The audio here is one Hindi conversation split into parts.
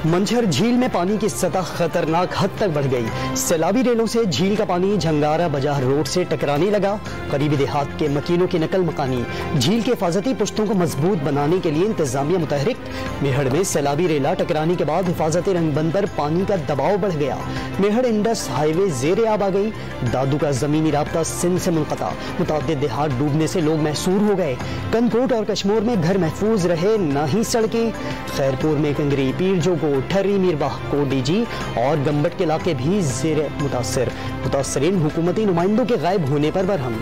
मंझर झील में पानी की सतह खतरनाक हद तक बढ़ गई। सैलाबी रेलों से झील का पानी झंगारा बाजार रोड से टकराने लगा। करीबी देहात के मकीनों की नकल मकानी। झील के हिफाजती पुश्तों को मजबूत बनाने के लिए इंतजामिया मुतहरिक। मेहड़ में सैलाबी रेला टकराने के बाद हिफाजती रंगबंद पर पानी का दबाव बढ़ गया। मेहड़ इंडस हाईवे जेर आब आ गई। दादू का जमीनी राब्ता सिंध से मुनक़ता। मुतअद्दिद देहात डूबने से लोग महसूर हो गए। कनकोट और कश्मोर में घर महफूज रहे, न ही सड़कें। खैरपुर में कंगरी, पीरजोगो, ठर्री, मीरबाह, कोडीजी और गंबट के इलाके भी जेर मुतासरीन हुकूमती नुमाइंदों के गायब होने पर बरहम।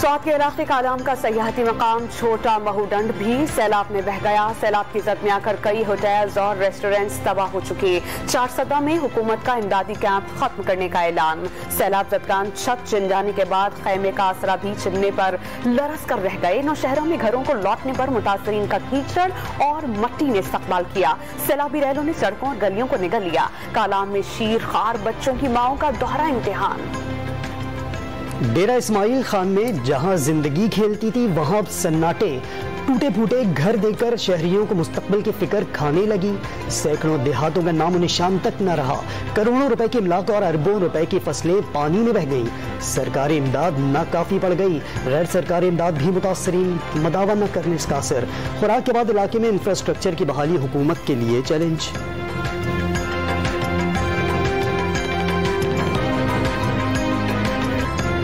स्वात के इलाके कालाम का सयाहती मकाम छोटा महूडंड भी सैलाब में बह गया। सैलाब की जद में आकर कई होटल्स और रेस्टोरेंट्स तबाह हो चुके। चारसदा में हुकूमत का इमदादी कैंप खत्म करने का ऐलान। सैलाब जदगान छत चिन जाने के बाद खैमे का आसरा भी चिनने पर लरस कर रह गए। 9 शहरों में घरों को लौटने पर मुतासरीन का कीचड़ और मट्टी ने इस्तकबाल किया। सैलाबी रैलों ने सड़कों और गलियों को निगल लिया। कालाम में शीर खार बच्चों की माओं का दोहरा इम्तिहान। डेरा इस्माइल खान में जहां जिंदगी खेलती थी, वहां अब सन्नाटे। टूटे फूटे घर देकर शहरियों को मुस्तकबिल की फिक्र खाने लगी। सैकड़ों देहातों का नामो निशान तक न रहा। करोड़ों रुपए की इमलाक और अरबों रुपए की फसलें पानी में बह गईं। सरकारी इमदाद नाकाफी पड़ गई। गैर सरकारी इमदाद भी मुतासरीन, मदावा न करने इसका असर। खुराक के बाद इलाके में इंफ्रास्ट्रक्चर की बहाली हुकूमत के लिए चैलेंज।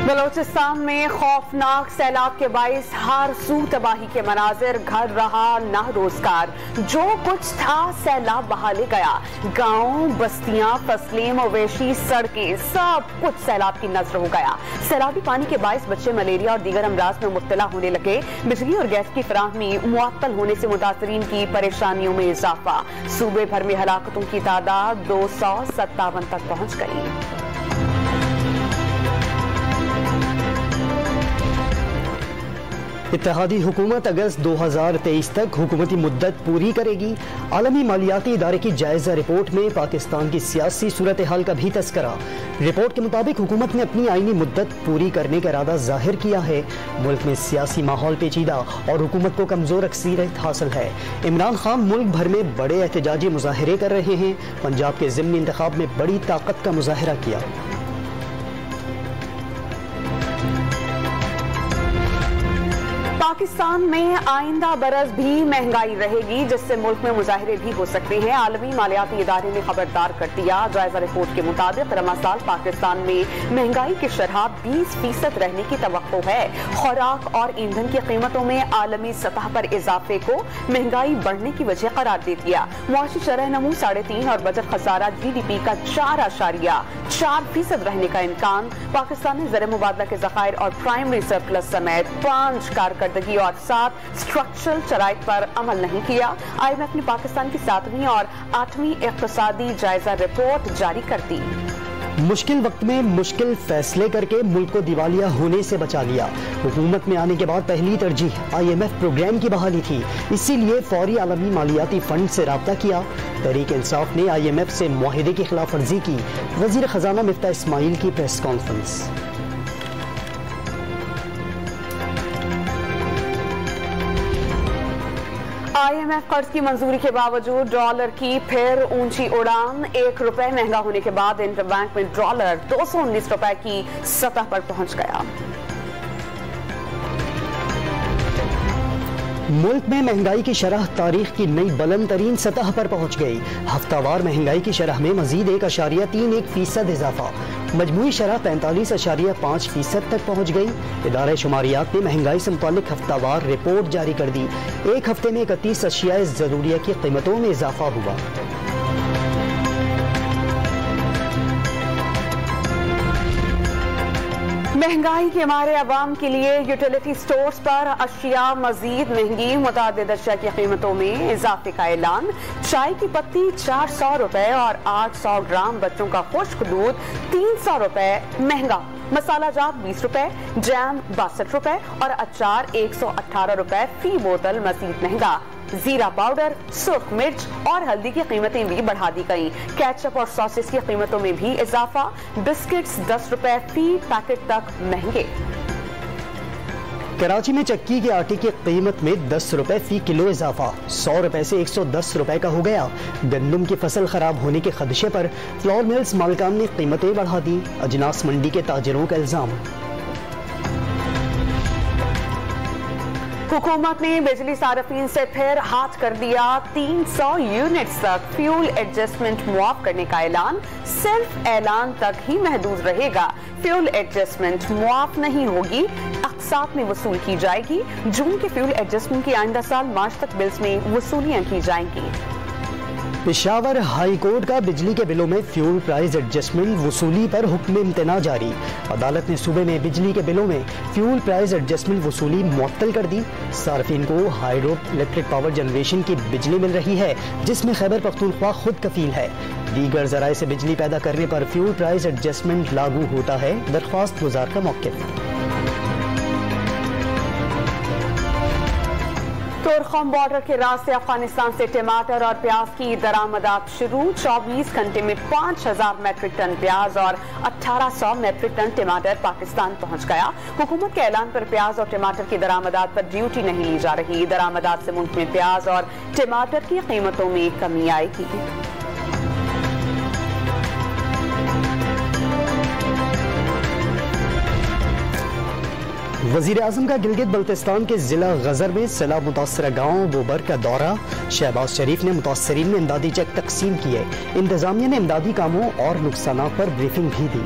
बलोचिस्तान में खौफनाक सैलाब के बाइस हर सू तबाही के मनाजिर। घर रहा ना रोजगार, जो कुछ था सैलाब बहा ले गया। गांव, बस्तियां, फसलें, मवेशी, सड़कें, सब कुछ सैलाब की नजर हो गया। सैलाबी पानी के बाइस बच्चे मलेरिया और दीगर अमराज में मुब्तला होने लगे। बिजली और गैस की फराहमी मुअत्तल होने से मुतासरीन की परेशानियों में इजाफा। सूबे भर में हलाकतों की तादाद 257 तक पहुंच गई। इत्तेहादी हुकूमत अगस्त 2023 तक हुकूमती मुद्दत पूरी करेगी। आलमी मालियाती इदारे की जायजा रिपोर्ट में पाकिस्तान की सियासी सूरत हाल का भी तस्करा। रिपोर्ट के मुताबिक हुकूमत ने अपनी आईनी मुद्दत पूरी करने का इरादा जाहिर किया है। मुल्क में सियासी माहौल पेचीदा और हुकूमत को कमजोर अक्सीरियत हासिल है। इमरान खान मुल्क भर में बड़े एहतजाजी मुजाहरे कर रहे हैं। पंजाब के ज़िमनी इंतखाब में बड़ी ताकत का मुजाहरा किया। पाकिस्तान में आइंदा बरस भी महंगाई रहेगी, जिससे मुल्क में मुजाहरे भी हो सकते हैं। आलमी मालियाती इदारे ने खबरदार कर दिया। जायजा रिपोर्ट के मुताबिक रमा साल पाकिस्तान में महंगाई की शरह 20% रहने की तवक्को है। खुराक और ईंधन की कीमतों में आलमी सतह पर इजाफे को महंगाई बढ़ने की वजह करार दे दिया। मुआशी शरह नमू 3.5 और बजट खसारा GDP का 4.4% रहने का इम्कान। पाकिस्तान ने ज़र मुबादला के ज़खायर और प्राइमरी सरप्लस समेत 5 कारकर्दगी और 7 स्ट्रक्चरल शराइत पर अमल नहीं किया। IMF ने पाकिस्तान की 7वीं और 8वीं इक़्तिसादी जायजा रिपोर्ट जारी कर दी। मुश्किल वक्त में मुश्किल फैसले करके मुल्क को दिवालिया होने से बचा लिया। हुकूमत में आने के बाद पहली तरजीह IMF प्रोग्राम की बहाली थी, इसीलिए फौरी आलमी मालियाती फंड से राब्ता किया। तहरीक इंसाफ ने IMF से मुआहिदे की खिलाफ वर्जी की। वजीर खजाना मिफ्ता इस्माइल की प्रेस कॉन्फ्रेंस। IMF कर्ज की मंजूरी के बावजूद डॉलर की फिर ऊंची उड़ान। 1 रुपए महंगा होने के बाद इंटरबैंक में डॉलर 219 रुपए की सतह पर पहुंच गया। मुल्क में महंगाई की शरह तारीख की नई बुलंद तरीन सतह पर पहुंच गई। हफ्तावार महंगाई की शरह में मजीद 1.31% इजाफा। मजमूई शरह 45.5% तक पहुंच गई। इदारे शुमारियात ने महंगाई से मुताल्लिक हफ्तावार रिपोर्ट जारी कर दी। एक हफ्ते में 31 अशियाए जरूरिया की कीमतों में इजाफा हुआ। महंगाई के मारे अवाम के लिए यूटिलिटी स्टोर्स पर अशिया मजीद महंगी। मुतादिद अशिया की कीमतों में इजाफे का ऐलान। चाय की पत्ती 400 रुपए और 800 ग्राम बच्चों का खुश्क दूध 300 रुपए महंगा। मसाला जात 20 रुपए, जैम 62 रुपए और अचार 118 रुपए फी बोतल मजीद महंगा। जीरा पाउडर, सुर्ख मिर्च और हल्दी की कीमतें भी बढ़ा दी गई। केचप और सॉसेस की कीमतों में भी इजाफा। बिस्किट्स 10 रुपए फी पैकेट तक महंगे। कराची में चक्की के आटे की कीमत में 10 रुपए फी किलो इजाफा, 100 रुपए से 110 रुपए का हो गया। गंदम की फसल खराब होने के खदशे पर फ्लोर मिल्स मालिकान ने कीमतें बढ़ा दी, अजनास मंडी के ताजिरों का इल्जाम। हुकूमत ने बिजली सार्फिन से फिर हाथ कर दिया 300 यूनिट्स तक फ्यूल एडजस्टमेंट मुआफ करने का ऐलान। सिर्फ ऐलान तक ही महदूद रहेगा। फ्यूल एडजस्टमेंट मुआफ नहीं होगी, अक़सात में वसूल की जाएगी। जून के फ्यूल एडजस्टमेंट की आइंदा साल मार्च तक बिल्स में वसूलियां की जाएंगी। पेशावर हाई कोर्ट का बिजली के बिलों में फ्यूल प्राइस एडजस्टमेंट वसूली पर हुक्म इम्तना जारी। अदालत ने सूबे में बिजली के बिलों में फ्यूल प्राइस एडजस्टमेंट वसूली मुअत्तल कर दी। सार्फिन को हाइड्रो इलेक्ट्रिक पावर जनरेशन की बिजली मिल रही है, जिसमें खैबर पख्तूनख्वा खुद कफील है। दीगर जराए से बिजली पैदा करने पर फ्यूल प्राइस एडजस्टमेंट लागू होता है, दरख्वास्त गुजार का मौक़िफ़। तुर्खम बॉर्डर के रास्ते अफगानिस्तान से टमाटर और प्याज की दरामदात शुरू। 24 घंटे में 5000 मेट्रिक टन प्याज और 1800 मेट्रिक टन टमाटर पाकिस्तान पहुंच गया। हुकूमत के ऐलान पर प्याज और टमाटर की दरामदात पर ड्यूटी नहीं ली जा रही। दरामदात से मुल्क में प्याज और टमाटर की कीमतों में कमी आएगी। वजीर आजम का गिलगित बल्तिस्तान के जिला गजर में सैलाब मुतासरा गाँव बोबर का दौरा। शहबाज शरीफ ने मुतासरीन में इमदादी चेक तकसीम किए। इंतजामिया ने इमदादी कामों और नुकसानों पर ब्रीफिंग भी दी।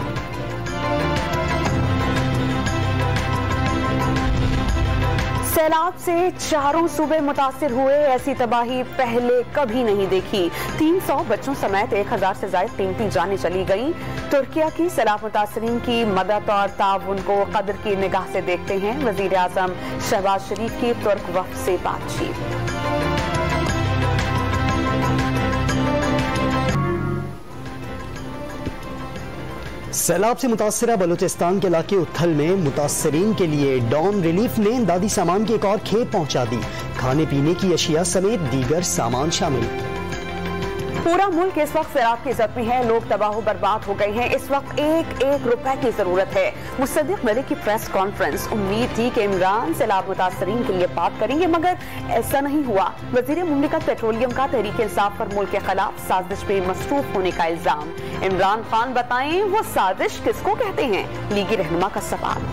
सैलाब से चारों सूबे मुतासिर हुए। ऐसी तबाही पहले कभी नहीं देखी। 300 बच्चों समेत 1000 से ज्यादा कीमती जानें चली गईं। तुर्किया की सैलाब मुतासिरीन की मदद और ताउन को कदर की निगाह से देखते हैं। वजीर आजम शहबाज शरीफ की तुर्क वफ्द से बातचीत। सैलाब से मुतासरा बलूचिस्तान के इलाके उथल में मुतासरीन के लिए डॉन रिलीफ ने इमदादी सामान की एक और खेप पहुंचा दी। खाने पीने की अशिया समेत दीगर सामान शामिल। पूरा मुल्क इस वक्त सैलाब की जद में है। लोग तबाह बर्बाद हो गए हैं। इस वक्त एक एक रुपए की जरूरत है। मुसद्दिक मलिक की प्रेस कॉन्फ्रेंस। उम्मीद थी कि इमरान सैलाब मुतासरीन के लिए बात करेंगे, मगर ऐसा नहीं हुआ। वजीर मुमलिकत पेट्रोलियम का तहरीक इंसाफ पर मुल्क के खिलाफ साजिश में मसरूफ होने का इल्जाम। इमरान खान बताएं वो साजिश किसको कहते हैं? लीगी रहनुमा का सवाल।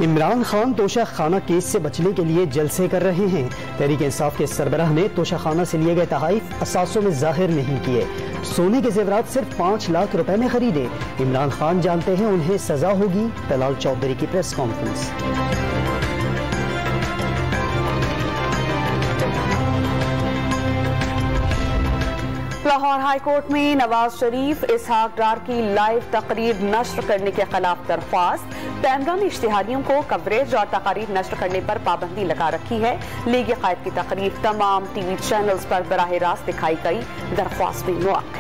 इमरान खान तोशा खाना केस से बचने के लिए जलसे कर रहे हैं। तहरीक इंसाफ के सरबराह ने तोशा खाना से लिए गए तहाइफ असासों में जाहिर नहीं किए। सोने के जेवरात सिर्फ 5 लाख रुपए में खरीदे। इमरान खान जानते हैं उन्हें सजा होगी। तलाल चौधरी की press conference. Lahore high court में नवाज शरीफ इसहाक डार की लाइव तकरीर नश्र करने के खिलाफ दरख्वास्त। पैमरा ने इश्तिहारियों को कवरेज और तकारीर नश्र करने पर पाबंदी लगा रखी है। लीग कायद की तकरीर तमाम टीवी चैनल्स पर बराह रास्त दिखाई गई। दरख्वास्त में मुअक्कद।